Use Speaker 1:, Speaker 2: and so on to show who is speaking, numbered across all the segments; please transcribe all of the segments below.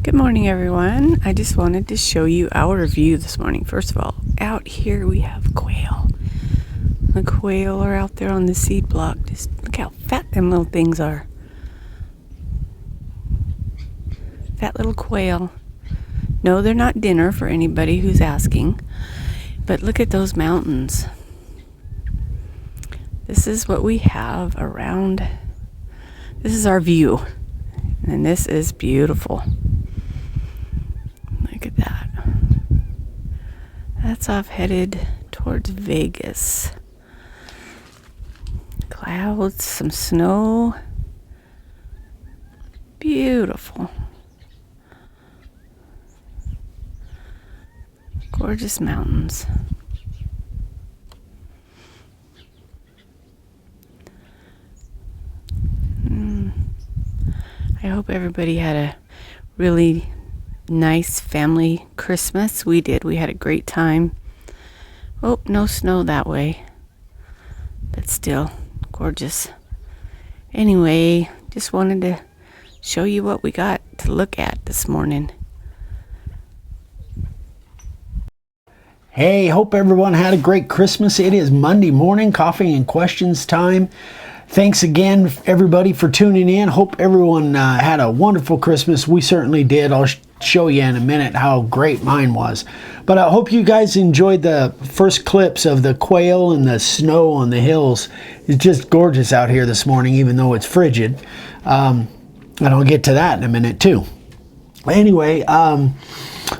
Speaker 1: Good morning, everyone. I just wanted to show you our view this morning. First of all, out here we have quail. The quail are out there on the seed block. Just look how fat them little things are. Fat little quail. No, they're not dinner for anybody who's asking. But look at those mountains. This is what we have around. This is our view. And this is beautiful. Look at that. That's off headed towards Vegas. Clouds, some snow. Beautiful. Gorgeous mountains. I hope everybody had a really nice family Christmas. We did. We had a great time. Oh, no snow that way. But still, gorgeous. Anyway, just wanted to show you what we got to look at this morning.
Speaker 2: Hey, hope everyone had a great Christmas. It is Monday morning, coffee and questions time. Thanks again, everybody, for tuning in. Hope everyone had a wonderful Christmas. We certainly did. I'll show you in a minute how great mine was. But I hope you guys enjoyed the first clips of the quail and the snow on the hills. It's just gorgeous out here this morning, even though it's frigid. And I'll get to that in a minute, too. Anyway,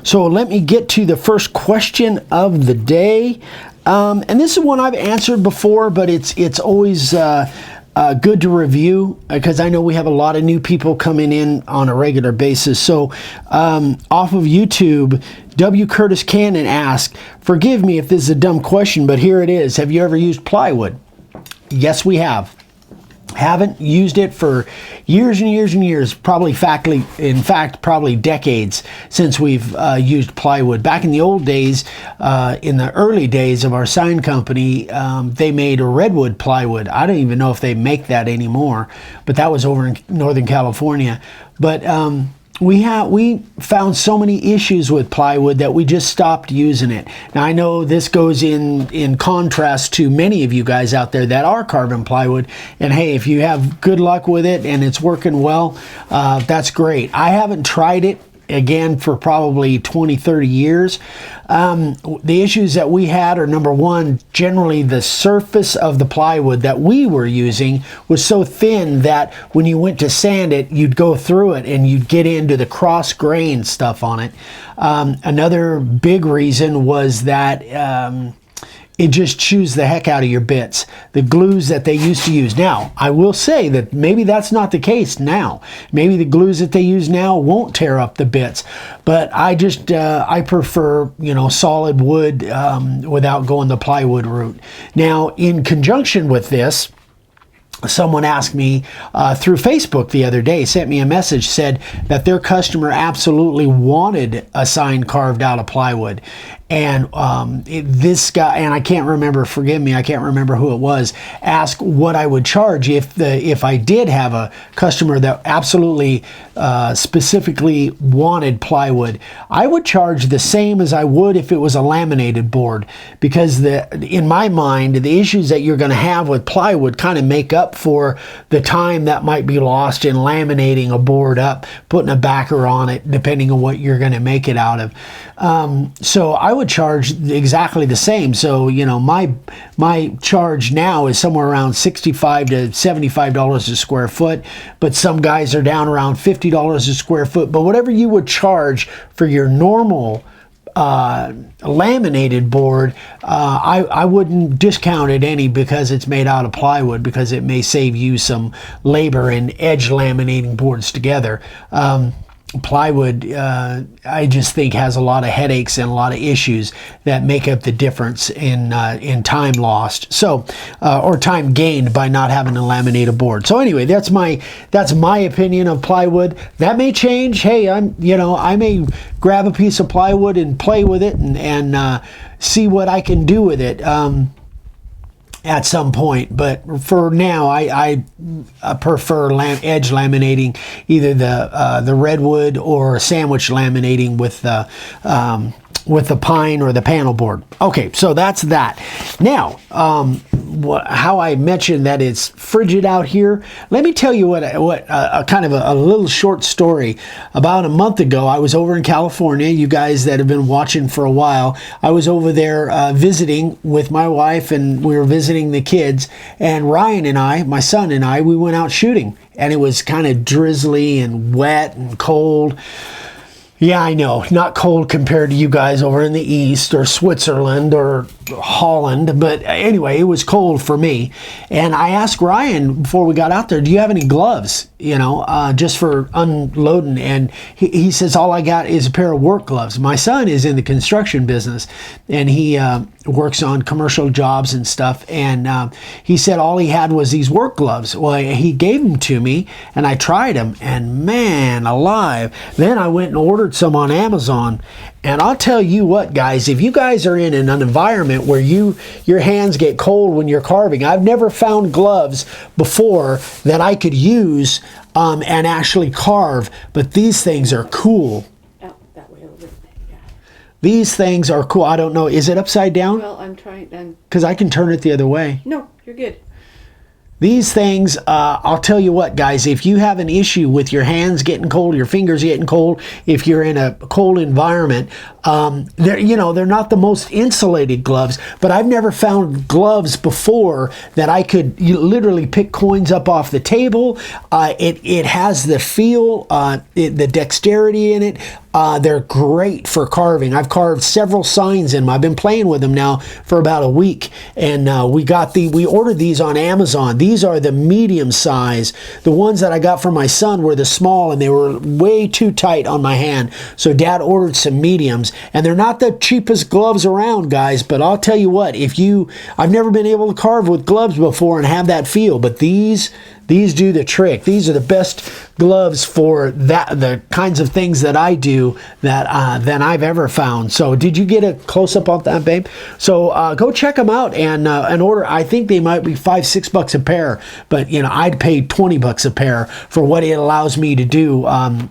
Speaker 2: so let me get to the first question of the day. And this is one I've answered before, but it's always good to review because I know we have a lot of new people coming in on a regular basis. So off of YouTube, W. Curtis Cannon asked, forgive me if this is a dumb question, but here it is. Have you ever used plywood? Yes, we have. Haven't used it for years and years and years, probably probably decades since we've used plywood. Back in the old days, in the early days of our sign company, they made a redwood plywood. I don't even know if they make that anymore, but that was over in Northern California. But we found so many issues with plywood that we just stopped using it. Now I know this goes in contrast to many of you guys out there that are carbon plywood, and hey, if you have good luck with it and it's working well, that's great. I haven't tried it again for probably 20-30 years. The issues that we had are, number one, generally the surface of the plywood that we were using was so thin that when you went to sand it, you'd go through it and you'd get into the cross grain stuff on it. Another big reason was that it just chews the heck out of your bits, the glues that they used to use. Now, I will say that maybe that's not the case now. Maybe the glues that they use now won't tear up the bits, but I just, I prefer, solid wood without going the plywood route. Now, in conjunction with this, someone asked me through Facebook the other day, sent me a message, said that their customer absolutely wanted a sign carved out of plywood. And this guy, and I can't remember, forgive me, I can't remember who it was, asked what I would charge if I did have a customer that absolutely specifically wanted plywood. I would charge the same as I would if it was a laminated board, because in my mind, the issues that you're going to have with plywood kind of make up for the time that might be lost in laminating a board up, putting a backer on it, depending on what you're going to make it out of. So I would charge exactly the same. So, my charge now is somewhere around $65 to $75 a square foot, but some guys are down around $50 a square foot. But whatever you would charge for your normal laminated board, I wouldn't discount it any because it's made out of plywood, because it may save you some labor in edge laminating boards together. Plywood, I just think, has a lot of headaches and a lot of issues that make up the difference in time lost, or time gained by not having to laminate a board. So anyway, that's my opinion of plywood. That may change. Hey, I may grab a piece of plywood and play with it and see what I can do with it. at some point, but for now I prefer edge laminating, either the redwood or sandwich laminating with the pine or the panel board. Okay, so that's that. Now, how I mentioned that it's frigid out here, let me tell you what kind of a little short story. About a month ago, I was over in California. You guys that have been watching for a while, I was over there visiting with my wife, and we were visiting the kids, and Ryan and I, my son and I, we went out shooting, and it was kind of drizzly and wet and cold. Yeah, I know, not cold compared to you guys over in the East or Switzerland or Holland, but anyway, it was cold for me. And I asked Ryan before we got out there, do you have any gloves, just for unloading? And he says, all I got is a pair of work gloves. My son is in the construction business, and he works on commercial jobs and stuff. And he said all he had was these work gloves. Well, he gave them to me, and I tried them, and man alive. Then I went and ordered some on Amazon. And I'll tell you what, guys, if you guys are in an environment where your hands get cold when you're carving, I've never found gloves before that I could use and actually carve, but these things are cool.
Speaker 1: Out that way a little bit. Yeah.
Speaker 2: These things are cool. I don't know, is it upside down?
Speaker 1: Well, I'm trying.
Speaker 2: Because I can turn it the other way.
Speaker 1: No, you're good.
Speaker 2: These things, I'll tell you what, guys, if you have an issue with your hands getting cold, your fingers getting cold, if you're in a cold environment, they're not the most insulated gloves, but I've never found gloves before that I could literally pick coins up off the table. It has the feel, the dexterity in it. They're great for carving. I've carved several signs in them. I've been playing with them now for about a week, and we ordered these on Amazon. These are the medium size. The ones that I got for my son were the small, and they were way too tight on my hand. So Dad ordered some mediums, and they're not the cheapest gloves around, guys, but I'll tell you what, I've never been able to carve with gloves before and have that feel, but these do the trick. These are the best gloves for the kinds of things that I do than I've ever found. So did you get a close-up on that, babe? So go check them out and order. I think they might be $5-6 a pair, but I'd pay $20 a pair for what it allows me to do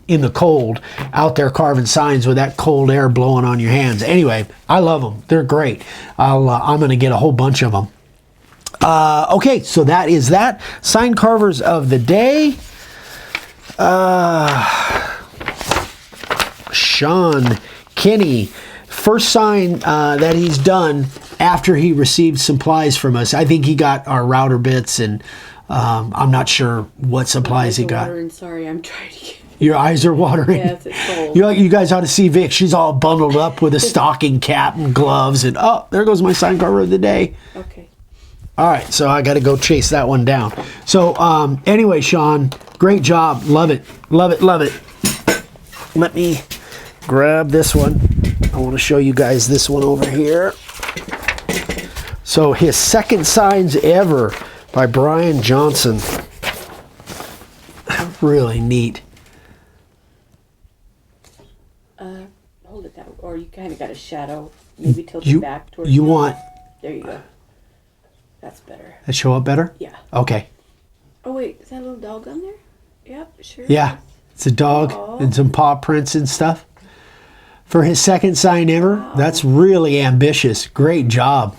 Speaker 2: in the cold out there carving signs with that cold air blowing on your hands. Anyway, I love them. They're great. I'm going to get a whole bunch of them. Okay, so that is that. Sign carvers of the day. Sean Kinney. First sign that he's done after he received supplies from us. I think he got our router bits, and I'm not sure what supplies he got.
Speaker 1: Watering. Sorry, I'm trying to get...
Speaker 2: Your eyes are watering.
Speaker 1: Yes, it's cold.
Speaker 2: You guys ought to see Vic. She's all bundled up with a stocking cap and gloves, and oh, there goes my sign carver of the day.
Speaker 1: Okay.
Speaker 2: All right, so I got to go chase that one down. So anyway, Sean, great job. Love it. Love it. Love it. Let me grab this one. I want to show you guys this one over here. So his second signs ever by Brian Johnson. Really neat.
Speaker 1: Hold it that, or you kind of got a shadow. Maybe tilt
Speaker 2: You
Speaker 1: it back towards
Speaker 2: you want
Speaker 1: There you go. That's better.
Speaker 2: that show up better?
Speaker 1: Yeah.
Speaker 2: Okay.
Speaker 1: Oh wait, is that a little dog on there? Yep, sure.
Speaker 2: Yeah, it's a dog and some paw prints and stuff. For his second sign ever, that's really ambitious. Great job.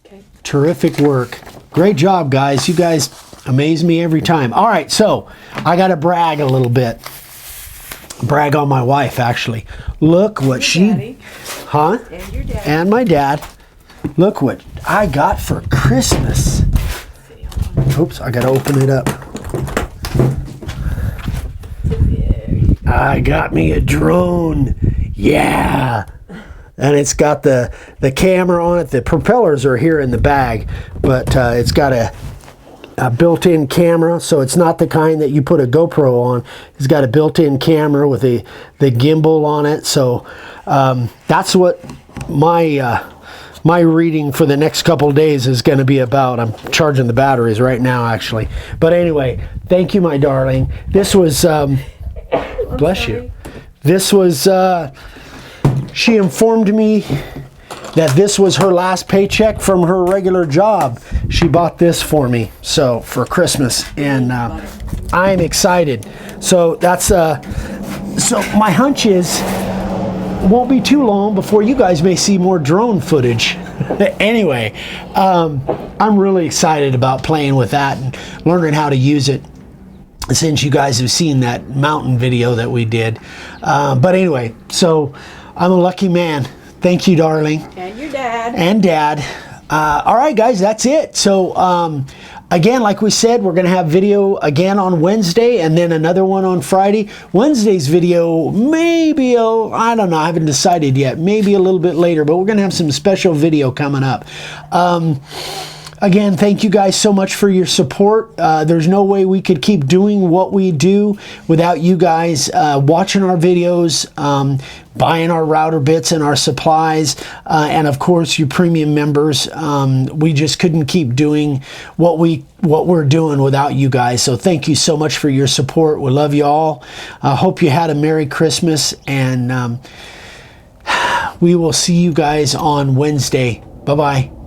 Speaker 1: Okay.
Speaker 2: Terrific work. Great job, guys. You guys amaze me every time. All right, so I got to brag a little bit. Brag on my wife, actually. Look what
Speaker 1: Daddy.
Speaker 2: Huh?
Speaker 1: And your dad.
Speaker 2: And my dad. Look what I got for Christmas. Oops, I got to open it up. I got me a drone. Yeah. And it's got the camera on it. The propellers are here in the bag, but it's got a built-in camera, so it's not the kind that you put a GoPro on. It's got a built-in camera with the gimbal on it. So that's what my reading for the next couple of days is going to be about. I'm charging the batteries right now, actually. But anyway, thank you, my darling. This was... bless you. This was, she informed me that this was her last paycheck from her regular job. She bought this for me, so for Christmas, and I'm excited. So that's so my hunch is won't be too long before you guys may see more drone footage. Anyway, I'm really excited about playing with that and learning how to use it, since you guys have seen that mountain video that we did. But anyway, so I'm a lucky man. Thank you, darling.
Speaker 1: And your dad.
Speaker 2: And Dad. All right, guys, that's it. So again, like we said, we're going to have video again on Wednesday and then another one on Friday. Wednesday's video maybe, I don't know, I haven't decided yet, maybe a little bit later, but we're going to have some special video coming up. Again, thank you guys so much for your support. There's no way we could keep doing what we do without you guys watching our videos, buying our router bits and our supplies, and of course you premium members. We just couldn't keep doing what we're doing without you guys. So thank you so much for your support. We love you all. Hope you had a Merry Christmas, and we will see you guys on Wednesday. Bye-bye.